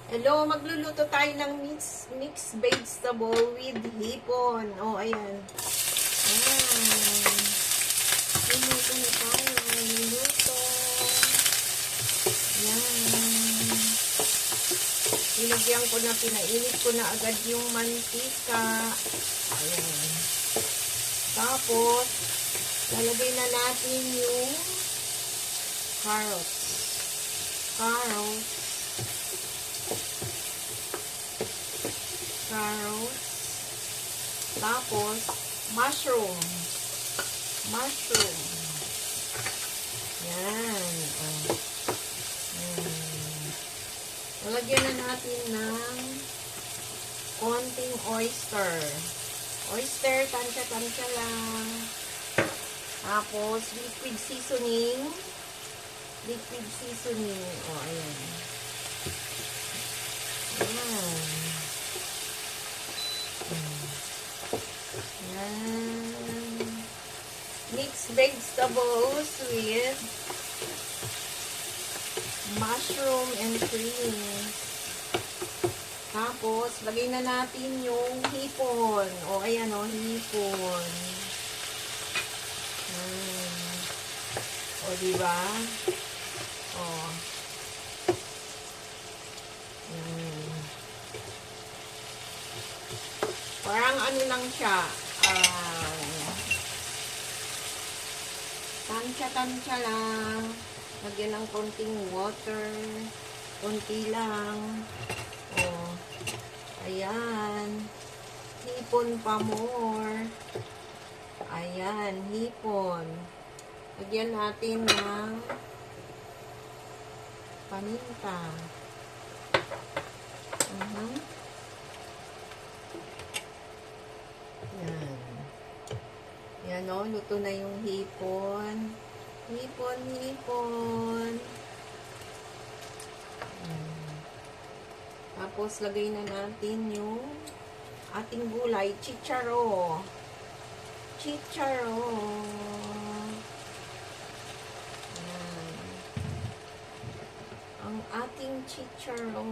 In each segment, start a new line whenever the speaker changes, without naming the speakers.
Hello, magluluto tayo ng mixed vegetable with hipon. Oh, ayan. Ayan. Luluto na tayo. Luluto. Ayan. Pinagyan ko na, pinainit ko na agad yung mantika. Ayan. Tapos, lalagay na natin yung carrots. Carrots. Tapos, mushroom. Yan. Lalagyan na natin ng konting oyster. Oyster, tansya-tansya lang. Tapos, liquid seasoning. O, ayan. Ayan. Yan. Mixed vegetables with mushroom and cream. Tapos, lagay na natin yung hipon. O, ayan o, hipon. O, diba? O. Parang ano lang siya, tansya-tansya lang. Lagyan ng konting water. Konti lang. O, ayan. Hipon pa more. Ayan, hipon. Lagyan natin ng paminta. Yan. Yan o, luto na yung hipon. Hipon. Tapos, lagay na natin yung ating gulay, chicharo. Yan. Ang ating chicharo.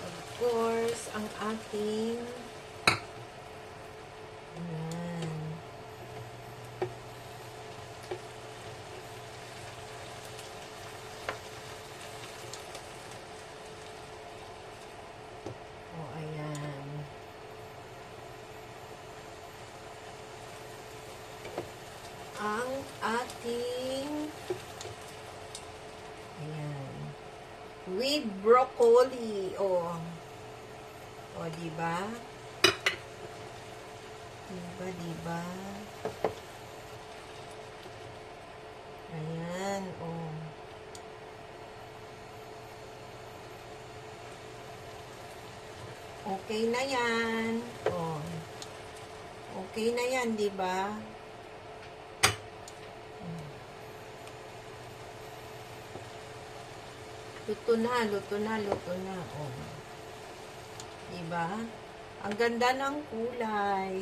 Of course, ang ating ayan. O, ayan. Ang ating ayan. With broccoli. O, diba? Diba? Ayan, o. Okay na yan. O. Okay na yan, diba? Luto na. O. Diba? Ang ganda ng kulay.